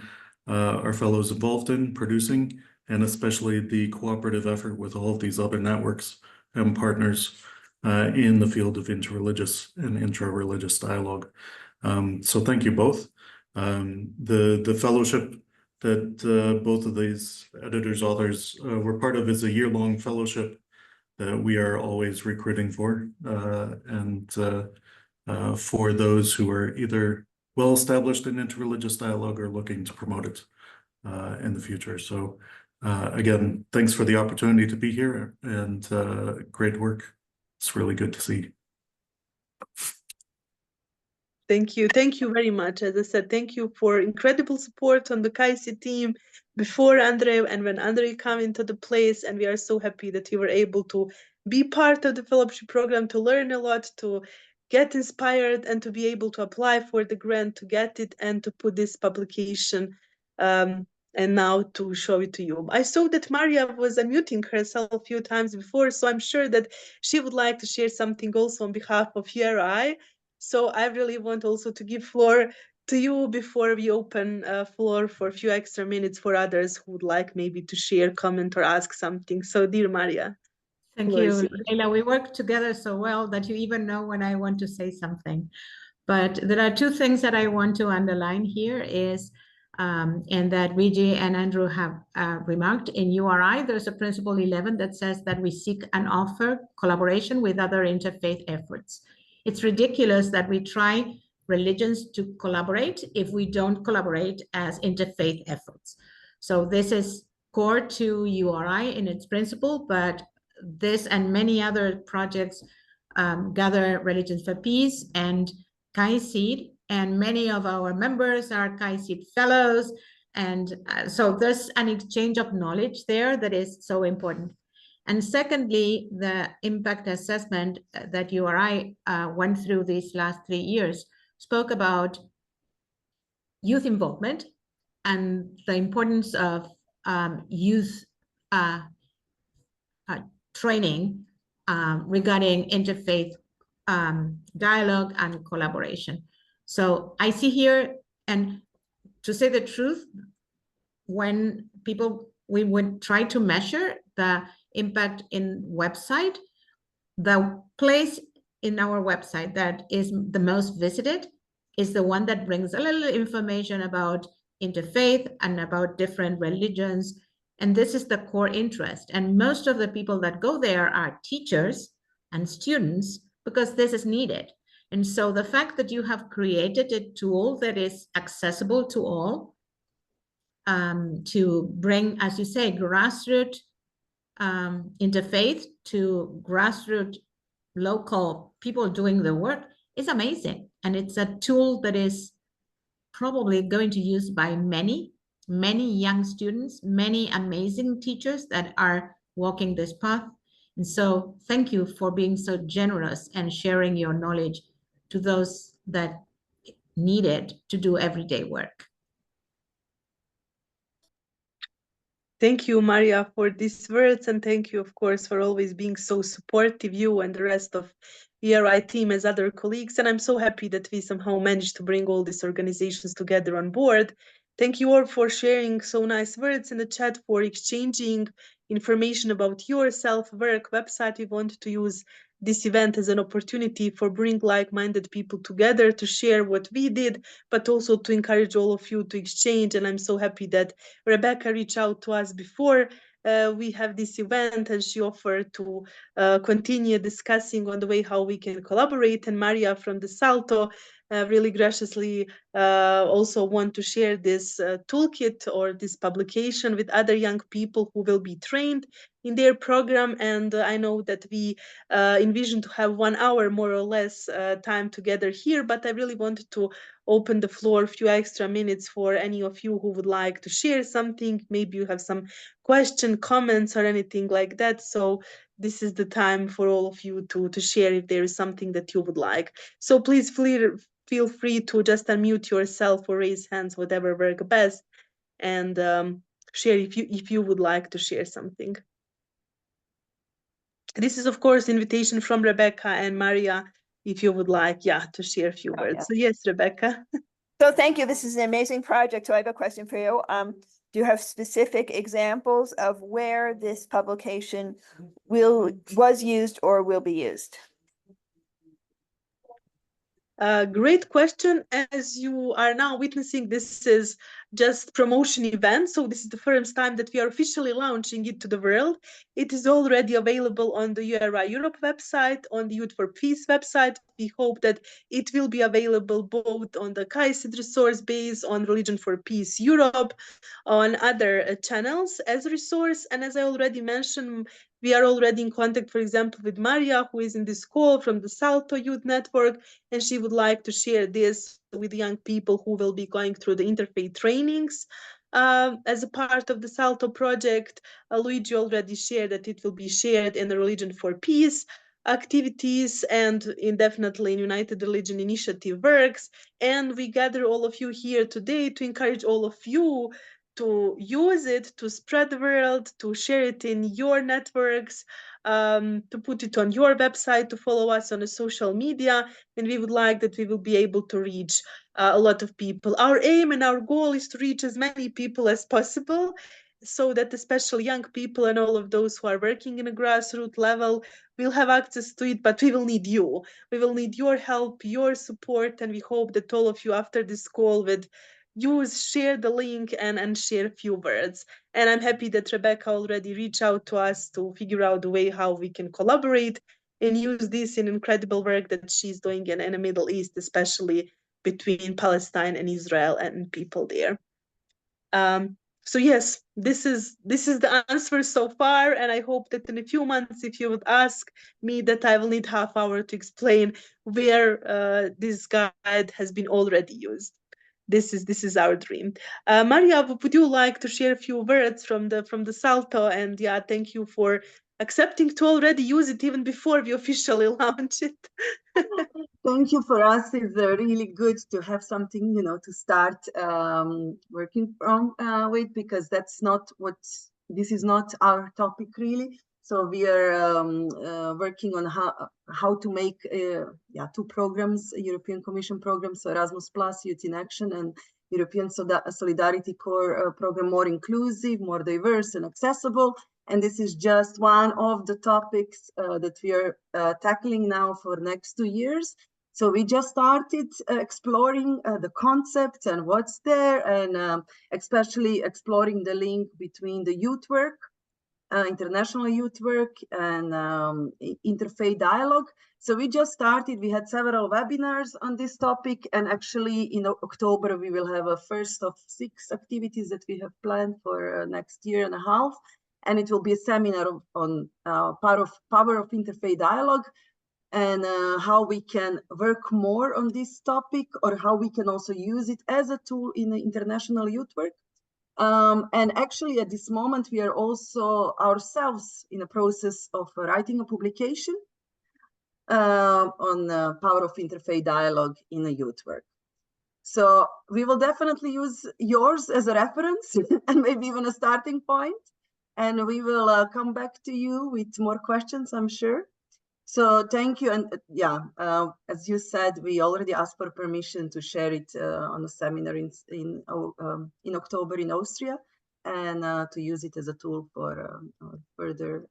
our fellows involved in producing, and especially the cooperative effort with all of these other networks and partners in the field of interreligious and intra-religious dialogue. So thank you both. The fellowship that both of these editors, authors were part of is a year-long fellowship that we are always recruiting for, and for those who are either well-established in interreligious dialogue or looking to promote it in the future. So again, thanks for the opportunity to be here, and great work. It's really good to see. Thank you very much. As I said, thank you for incredible support on the KAICIID team before Andre and when Andre came into the place, and we are so happy that you were able to be part of the fellowship program, to learn a lot, to get inspired, and to be able to apply for the grant, to get it, and to put this publication and now to show it to you. I saw that Maria was unmuting herself a few times before, so I'm sure that she would like to share something also on behalf of URI. So I really want also to give floor to you before we open floor for a few extra minutes for others who would like maybe to share, comment, or ask something. So dear Maria. Thank you, Leila. We work together so well that you even know when I want to say something. But there are two things that I want to underline here is, and that Luigi and Andrew have remarked, in URI, there's a principle 11 that says that we seek and offer collaboration with other interfaith efforts. It's ridiculous that we try religions to collaborate if we don't collaborate as interfaith efforts. So this is core to URI in its principle, but this and many other projects gather Religions for Peace and KAICIID, and many of our members are KAICIID Fellows, and so there's an exchange of knowledge there that is so important. And secondly, the impact assessment that URI went through these last 3 years spoke about youth involvement and the importance of youth training regarding interfaith dialogue and collaboration. So I see here, and to say the truth, when we would try to measure the impact in website, the place in our website that is the most visited is the one that brings a little information about interfaith and about different religions. And this is the core interest. And most of the people that go there are teachers and students because this is needed. And so the fact that you have created a tool that is accessible to all, to bring, as you say, grassroots interfaith to grassroots local people doing the work is amazing. And it's a tool that is probably going to use by many young students, many amazing teachers that are walking this path. And so thank you for being so generous and sharing your knowledge to those that need it to do everyday work. Thank you, Maria, for these words, and thank you, of course, for always being so supportive, you and the rest of ERI team as other colleagues. And I'm so happy that we somehow managed to bring all these organizations together on board. Thank you all for sharing so nice words in the chat, for exchanging information about your self-work website. We want to use this event as an opportunity for bring like-minded people together to share what we did, but also to encourage all of you to exchange. And I'm so happy that Rebecca reached out to us before we have this event, and she offered to continue discussing on the way how we can collaborate. And Maria from the Salto really graciously also want to share this toolkit or this publication with other young people who will be trained in their program. And I know that we envision to have 1 hour more or less time together here, but I really wanted to open the floor a few extra minutes for any of you who would like to share something. Maybe you have some question, comments, or anything like that. So this is the time for all of you to share if there is something that you would like. So please feel free to just unmute yourself or raise hands, whatever works best, and share if you would like to share something. This is, of course, invitation from Rebecca and Maria, if you would like, to share a few words. So yes, Rebecca. So thank you. This is an amazing project. So I have a question for you. Do you have specific examples of where this publication was used or will be used? Great question. As you are now witnessing, this is just promotion event. So this is the first time that we are officially launching it to the world. It is already available on the URI Europe website, on the Youth for Peace website. We hope that it will be available both on the KAICIID resource base, on Religion for Peace Europe, on other channels as a resource. And as I already mentioned, we are already in contact, for example, with Maria, who is in this call from the Salto Youth Network, and she would like to share this with young people who will be going through the interfaith trainings. As a part of the Salto project, Luigi already shared that it will be shared in the Religion for Peace activities and definitely in United Religion Initiative works. And we gather all of you here today to encourage all of you to use it, to spread the word, to share it in your networks, to put it on your website, to follow us on the social media. And we would like that we will be able to reach a lot of people. Our aim and our goal is to reach as many people as possible, so that especially young people and all of those who are working in a grassroots level will have access to it. But we will need you. We will need your help, your support, and we hope that all of you after this call would share the link and share a few words. And I'm happy that Rebecca already reached out to us to figure out the way how we can collaborate and use this in incredible work that she's doing in the Middle East, especially between Palestine and Israel and people there. So yes, this is the answer so far, and I hope that in a few months, if you would ask me, that I will need half hour to explain where this guide has been already used. This is our dream. Maria, would you like to share a few words from the Salto? And thank you for accepting to already use it even before we officially launch it. Thank you. For us, it's really good to have something, to start working from with, because this is not our topic really. So we are working on how to make two programs, European Commission programs, so Erasmus Plus, Youth in Action, and European Solidarity Corps program more inclusive, more diverse and accessible. And this is just one of the topics that we are tackling now for next 2 years. So we just started exploring the concept and what's there, and especially exploring the link between the youth work, international youth work, and Interfaith Dialogue. So we just started, we had several webinars on this topic, and actually in October we will have a first of 6 activities that we have planned for next year and a half. And it will be a seminar on power of Interfaith Dialogue, and how we can work more on this topic, or how we can also use it as a tool in the international youth work. And actually at this moment, we are also ourselves in a process of writing a publication on the power of Interfaith Dialogue in the youth work. So we will definitely use yours as a reference and maybe even a starting point. And we will come back to you with more questions, I'm sure. So thank you. And as you said, we already asked for permission to share it on a seminar in October in Austria, and to use it as a tool for further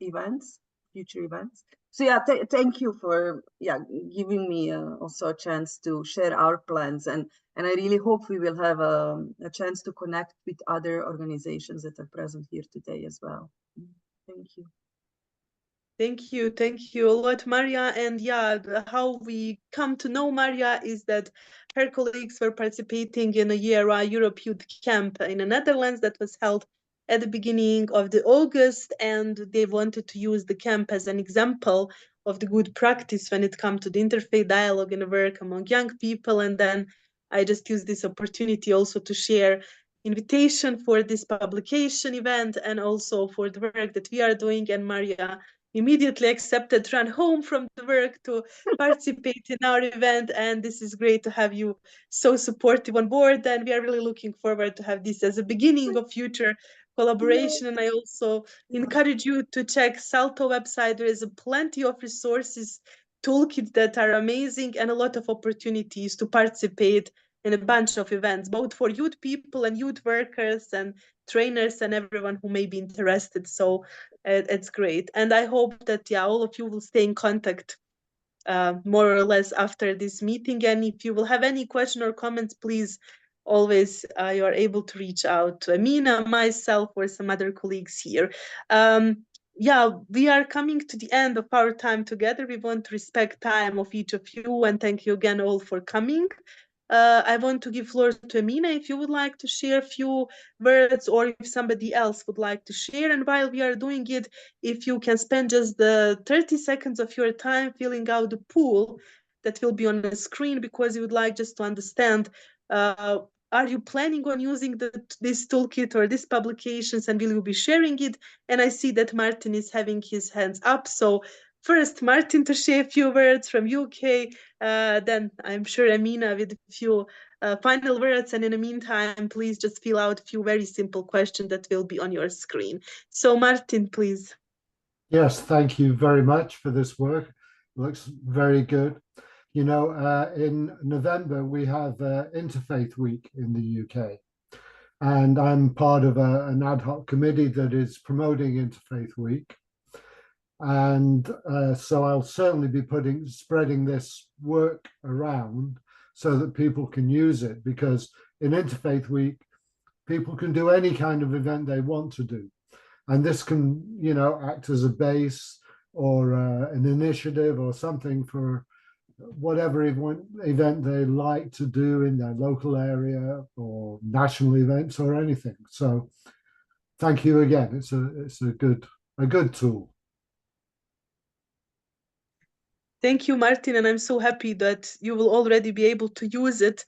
events, future events. So thank you for giving me also a chance to share our plans, and I really hope we will have a chance to connect with other organizations that are present here today as well. Thank you. Thank you a lot, Maria. And how we come to know Maria is that her colleagues were participating in a Europe Youth Camp in the Netherlands that was held at the beginning of the August, and they wanted to use the camp as an example of the good practice when it comes to the interfaith dialogue and work among young people. And then I just used this opportunity also to share invitation for this publication event and also for the work that we are doing. And Maria immediately accepted, ran home from the work to participate in our event. And this is great to have you so supportive on board. And we are really looking forward to have this as a beginning of future collaboration. And I also encourage you to check Salto website. There is plenty of resources, toolkits that are amazing, and a lot of opportunities to participate in a bunch of events, both for youth people and youth workers and trainers and everyone who may be interested. So it's great. And I hope that all of you will stay in contact more or less after this meeting. And if you will have any question or comments, please always you are able to reach out to Amina, myself, or some other colleagues here. We are coming to the end of our time together. We want to respect time of each of you, and thank you again all for coming. I want to give floor to Amina if you would like to share a few words, or if somebody else would like to share. And while we are doing it, if you can spend just the 30 seconds of your time filling out the pool that will be on the screen, because you would like just to understand, are you planning on using this toolkit or these publications, and will you be sharing it? And I see that Martin is having his hands up. So first, Martin to share a few words from UK, then I'm sure Amina with a few final words. And in the meantime, please just fill out a few very simple questions that will be on your screen. So Martin, please. Yes, thank you very much for this work. Looks very good. You know, in November, we have Interfaith Week in the UK. And I'm part of an ad hoc committee that is promoting Interfaith Week. And so I'll certainly be spreading this work around so that people can use it, because in Interfaith Week, people can do any kind of event they want to do. And this can, you know, act as a base or an initiative or something for whatever event they like to do in their local area or national events or anything. So thank you again. It's a good tool. Thank you, Martin, and I'm so happy that you will already be able to use it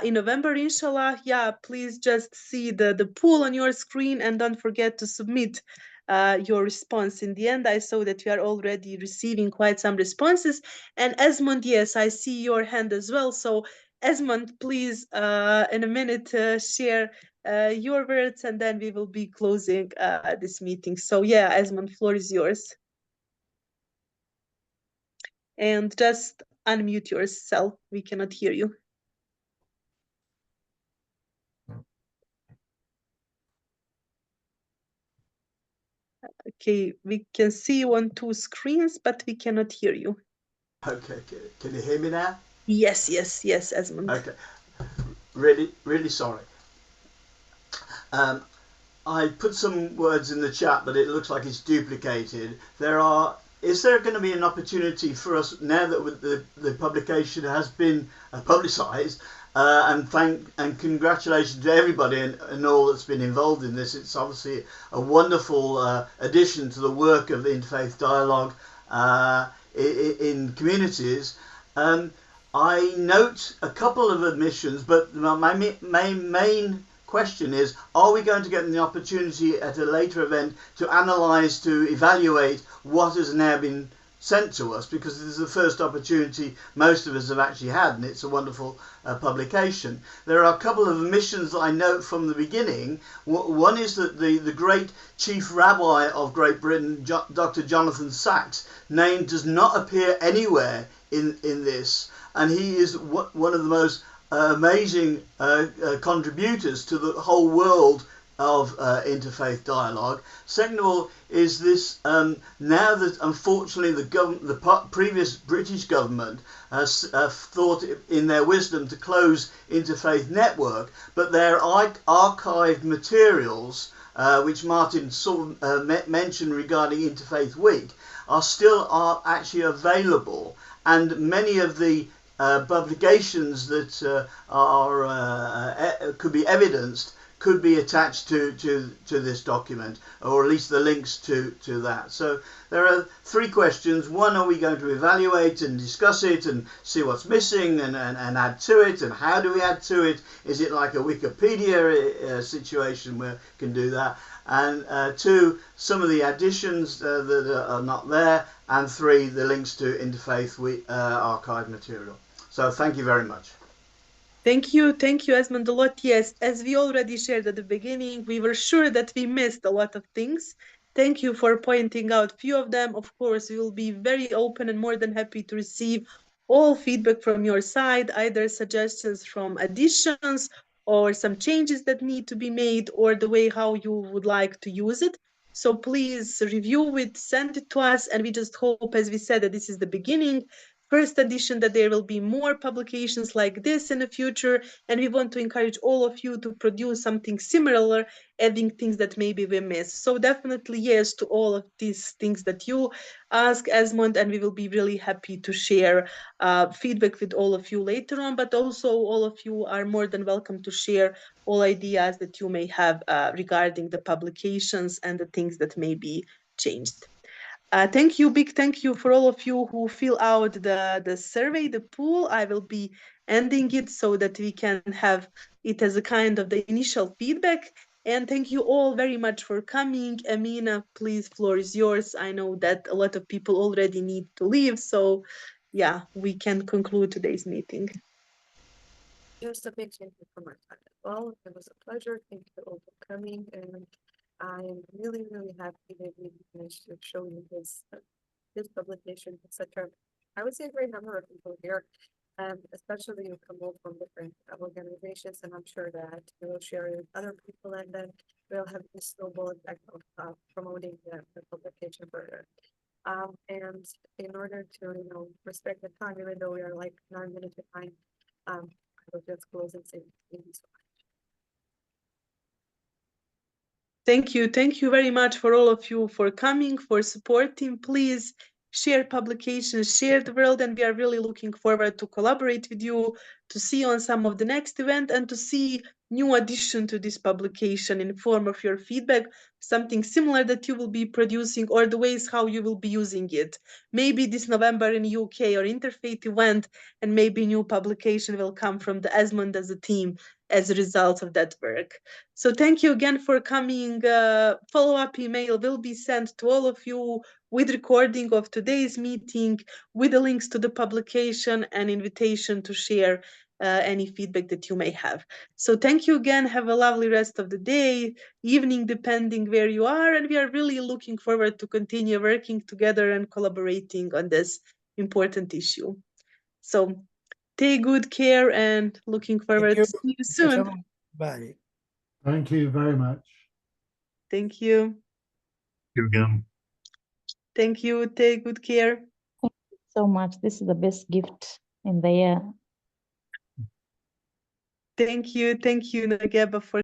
in November, inshallah. Please just see the pool on your screen, and don't forget to submit your response. In the end, I saw that you are already receiving quite some responses. And Esmond, yes, I see your hand as well. So Esmond, please, in a minute, share your words, and then we will be closing this meeting. So yeah, Esmond, floor is yours. And just unmute yourself. We cannot hear you. Okay, we can see you on 2 screens, but we cannot hear you. Okay, can you hear me now? Yes, yes, yes, Esmond. Okay, really sorry. I put some words in the chat, but it looks like it's duplicated. Is there going to be an opportunity for us, now that the publication has been publicised, and congratulations to everybody and all that's been involved in this. It's obviously a wonderful addition to the work of the Interfaith Dialogue in communities. I note a couple of admissions, but my main question is, are we going to get the opportunity at a later event to analyse, to evaluate what has now been sent to us, because this is the first opportunity most of us have actually had, and it's a wonderful publication. There are a couple of omissions that I note from the beginning. One is that the great Chief Rabbi of Great Britain, Dr. Jonathan Sacks' name does not appear anywhere in this, and he is one of the most amazing contributors to the whole world of interfaith dialogue. Second of all, is this now that unfortunately the previous British government has thought in their wisdom to close Interfaith Network, but their archived materials, which Martin mentioned regarding Interfaith Week, are actually available, and many of the publications that could be evidenced could be attached to this document, or at least the links to that. So there are 3 questions. One, are we going to evaluate and discuss it and see what's missing and add to it, and how do we add to it? Is it like a Wikipedia situation where we can do that? And 2, some of the additions that are not there, and 3, the links to Interfaith archive material. So thank you very much. Thank you, Esmond, a lot. Yes, as we already shared at the beginning, we were sure that we missed a lot of things. Thank you for pointing out a few of them. Of course, we will be very open and more than happy to receive all feedback from your side, either suggestions from additions or some changes that need to be made, or the way how you would like to use it. So please review it, send it to us, and we just hope, as we said, that this is the beginning, first edition, that there will be more publications like this in the future, and we want to encourage all of you to produce something similar, adding things that maybe we missed. So definitely yes to all of these things that you ask, Esmond, and we will be really happy to share feedback with all of you later on, but also all of you are more than welcome to share all ideas that you may have regarding the publications and the things that may be changed. Thank you, big thank you for all of you who fill out the survey, the poll. I will be ending it so that we can have it as a kind of the initial feedback. And thank you all very much for coming. Amina, please, floor is yours. I know that a lot of people already need to leave, so yeah, we can conclude today's meeting. Just a big thank you from my side as well. It was a pleasure. Thank you all for coming, and I'm really, really happy that we managed to show you this publication. It's such a, I would say, a great number of people here, especially you come all from different organizations, and I'm sure that you will share it with other people, and then we'll have this snowball effect of promoting the publication further. And in order to, respect the time, even though we are like 9 minutes behind, I will just close and say thank you so much. Thank you very much for all of you for coming, for supporting. Please share publications, share the world, and we are really looking forward to collaborate with you, to see you on some of the next event, and to see new addition to this publication in form of your feedback, something similar that you will be producing, or the ways how you will be using it. Maybe this November in UK or Interfaith event, and maybe new publication will come from the Esmond as a team. as a result of that work. So thank you again for coming. Follow-up email will be sent to all of you with recording of today's meeting, with the links to the publication and invitation to share any feedback that you may have. So thank you again. Have a lovely rest of the day, evening, depending where you are. And we are really looking forward to continue working together and collaborating on this important issue. So take good care and looking forward to seeing you soon. Bye. Thank you very much. Thank you. You again. Thank you. Take good care. Thank you so much. This is the best gift in the year. Thank you, Nageba, for